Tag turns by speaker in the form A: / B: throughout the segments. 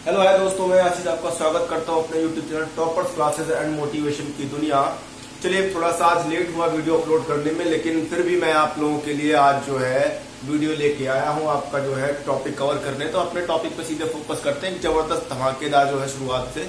A: Hello hi दोस्तों, मैं आशीष आपका स्वागत करता हूं अपने YouTube channel toppers classes and motivation की दुनिया। चलिए, थोड़ा सा आज लेट हुआ वीडियो अपलोड करने में, लेकिन फिर भी मैं आप लोगों के लिए आज जो है वीडियो लेके आया हूं आपका जो है टॉपिक कवर करने। तो अपने टॉपिक पे सीधे फोकस करते हैं। जबरदस्त धमाकेदार जो है शुरुआत से,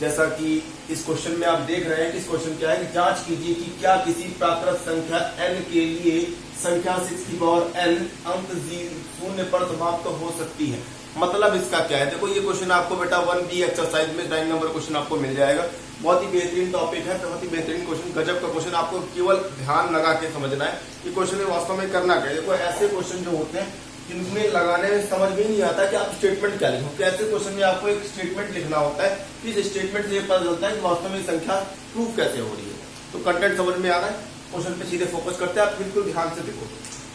A: जैसा कि इस क्वेश्चन में आप देख रहे हैं कि इस क्वेश्चन क्या है कि जांच कीजिए कि क्या किसी प्राकृत संख्या n के लिए संख्या 6 की पावर n अंक 0 पर समाप्त हो सकती है। मतलब इसका क्या है, देखो ये क्वेश्चन आपको बेटा 1B एक्सरसाइज में 9 नंबर क्वेश्चन आपको मिल जाएगा। बहुत ही बेहतरीन टॉपिक है, बहुत ही बेहतरीन क्वेश्चन, गजब का क्वेश्चन। आपको केवल ध्यान लगा के समझना है कि क्वेश्चन में वास्तव में करना क्या है। देखो ऐसे क्वेश्चन जो होते हैं जिनमें लगाने में समझ में नहीं आता कि आप स्टेटमेंट क्या लिखो। तो ऐसे क्वेश्चन में आपको एक स्टेटमेंट लिखना होता है, इस स्टेटमेंट से ये पता चलता है कि वास्तव में संख्या प्रूफ कैसे हो रही है। तो कंटेंट समझ में आ रहा है, क्वेश्चन पे सीधे फोकस करते हैं। आप बिल्कुल ध्यान से देखो।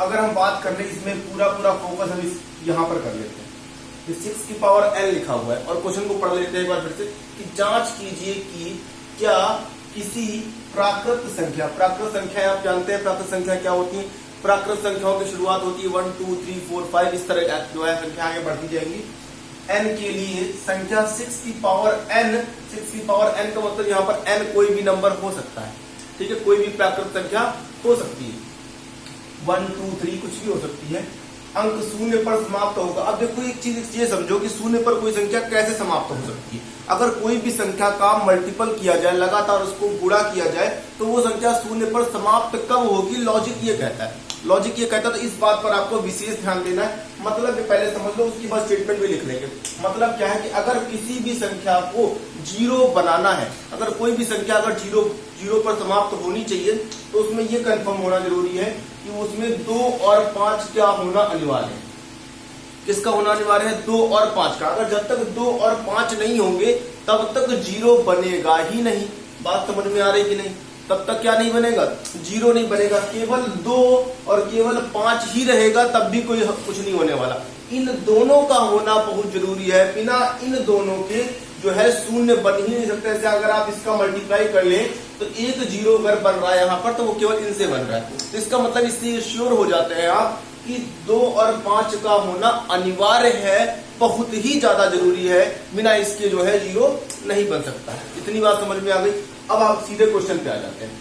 A: अगर हम बात कर ले, इसमें पूरा फोकस हम यहाँ पर कर लेते हैं। 6 की पावर n लिखा हुआ है और क्वेश्चन को पढ़ लेते हैं एक बार फिर से कि जांच कीजिए कि क्या किसी प्राकृत संख्या आप जानते हैं प्राकृत संख्या क्या होती है। प्राकृत संख्याओं की शुरुआत होती है 1 2 3 4 5, इस तरह जो है संख्या आगे बढ़ती जाएंगी। n के लिए संख्या 6 की पावर n का मतलब यहाँ पर n कोई भी नंबर हो सकता है, ठीक है, कोई भी प्राकृत संख्या हो सकती है, 1 2 3 कुछ भी हो सकती है। अंक 0 पर समाप्त होगा। अब देखो एक चीज ये समझो कि 0 पर कोई संख्या कैसे समाप्त हो सकती है। अगर कोई भी संख्या का मल्टीपल किया जाए, लगातार उसको गुणा किया जाए, तो वो संख्या 0 पर समाप्त कब होगी, लॉजिक ये कहता है। तो इस बात पर आपको विशेष ध्यान देना है। मतलब पहले समझ लो, उसकी बाद स्टेटमेंट भी लिख लेंगे। मतलब क्या है कि अगर किसी भी संख्या को 0 बनाना है, अगर कोई भी संख्या अगर 0 पर समाप्त होनी चाहिए, तो उसमें ये कंफर्म होना जरूरी है कि उसमें 2 और 5 क्या होना अनिवार्य है। किसका होना अनिवार्य है, 2 और 5 का। अगर जब तक 2 और 5 नहीं होंगे तब तक 0 बनेगा ही नहीं। बात समझ में आ रही कि नहीं। तब तक क्या नहीं बनेगा, 0 नहीं बनेगा। केवल 2 और केवल 5 ही रहेगा, तब भी कोई कुछ नहीं होने वाला। इन दोनों का होना बहुत जरूरी है। बिना इन दोनों के जो है 0 बन ही नहीं सकता। जैसे अगर आप इसका मल्टीप्लाई कर लें तो 1 0 अगर बन रहा है यहाँ पर, तो वो केवल इनसे बन रहा है। तो इसका मतलब इससे श्योर हो जाते हैं आप कि 2 और 5 का होना अनिवार्य है, बहुत ही ज्यादा जरूरी है। बिना इसके जो है 0 नहीं बन सकता है। इतनी बात समझ में आ गई। अब आप सीधे क्वेश्चन पे आ जाते हैं।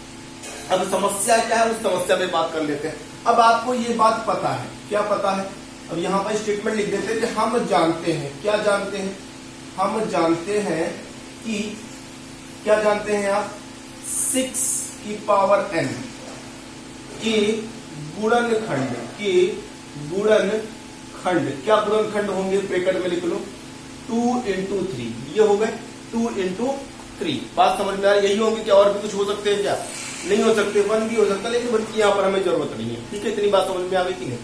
A: अब समस्या क्या है, उस समस्या पे बात कर लेते हैं। अब आपको ये बात पता है, क्या पता है। अब यहाँ पर स्टेटमेंट लिख देते हैं कि हम जानते हैं, क्या जानते हैं, हम जानते हैं कि, क्या जानते हैं आप, 6 की पावर n के गुणनखंड, क्या गुणनखंड होंगे, ब्रैकेट में लिख लो 2 into 3, ये हो गए 2 into 3। बात समझ में आ रही है। यही होंगे, क्या और भी कुछ हो सकते हैं, क्या नहीं हो सकते, 1 भी हो सकता है, लेकिन 1 की यहाँ पर हमें जरूरत नहीं है, ठीक है। इतनी बात समझ में आ गई कि नहीं।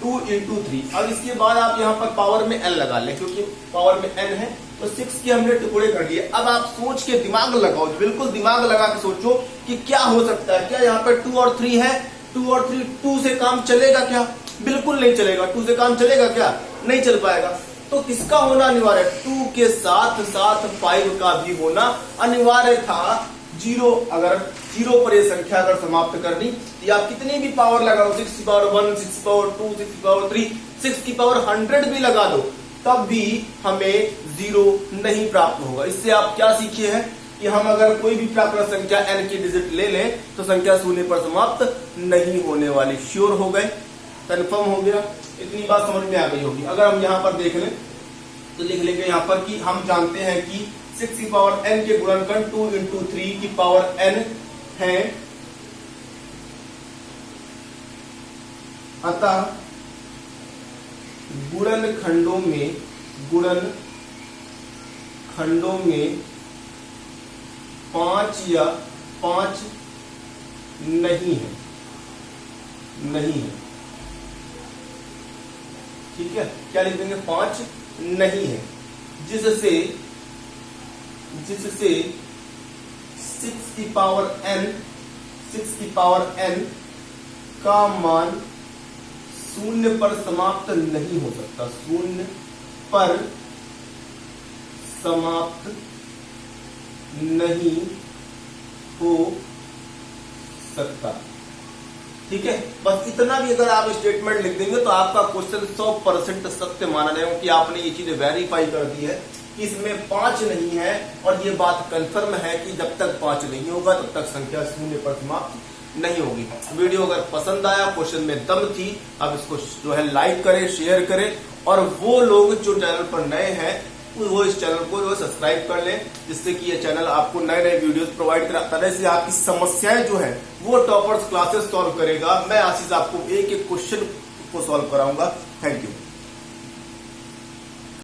A: 2 into 3। अब इसके बाद आप यहाँ पर पावर में n लगा लें, क्योंकि पावर में n है, तो 6 के हमने टुकड़े कर लिए। अब आप सोच के दिमाग लगाओ, बिल्कुल दिमाग लगा के सोचो कि क्या हो सकता है। क्या यहाँ पर 2 और 3 है, 2 और 3, 2 से काम चलेगा क्या, बिल्कुल नहीं चलेगा। 2 से काम चलेगा क्या, नहीं चल पाएगा। तो किसका होना अनिवार्य है, 2 के साथ साथ 5 का भी होना अनिवार्य था। 0, अगर 0 पर ये संख्या अगर समाप्त करनी, या आप कितनी भी पावर लगाओ, 6 की पावर 1, 6 की पावर 2, 6 की पावर 3, 6 की पावर 100 भी लगा दो, तब भी हमें 0 नहीं प्राप्त होगा। इससे आप क्या सीखे हैं कि हम अगर कोई भी प्राकृत संख्या n की डिजिट ले लें तो संख्या 0 पर समाप्त नहीं होने वाली। श्योर हो गए, कंफर्म हो गया। इतनी बात समझ में आ गई होगी। अगर हम यहाँ पर देख लें तो लिख लेंगे यहाँ पर कि हम जानते हैं कि 6 की पावर n के गुणनखंड 2 into 3 की पावर n है, अतः गुणनखंडों में 5 या 5 नहीं है, ठीक है। क्या लिख देंगे, 5 नहीं है, जिससे 6 की पावर n का मान 0 पर समाप्त नहीं हो सकता, 0 पर समाप्त नहीं हो सकता, ठीक है। बस इतना भी अगर आप स्टेटमेंट लिख देंगे तो आपका क्वेश्चन 100% सत्य माना जाएगा कि आपने ये चीजें वेरीफाई कर दी है कि इसमें 5 नहीं है, और ये बात कंफर्म है कि जब तक 5 नहीं होगा तब तक संख्या शून्य पर समाप्त नहीं होगी। वीडियो अगर पसंद आया, क्वेश्चन में दम थी, अब इसको जो है लाइक करें, शेयर करें, और वो लोग जो चैनल पर नए हैं वो इस चैनल को जो सब्सक्राइब कर लें, जिससे कि ये चैनल आपको नए नए वीडियोस प्रोवाइड करा, तरह से आपकी समस्याएं जो है वो टॉपर्स क्लासेस सॉल्व करेगा। मैं आशीष आपको एक एक क्वेश्चन को सॉल्व कराऊंगा। Thank you.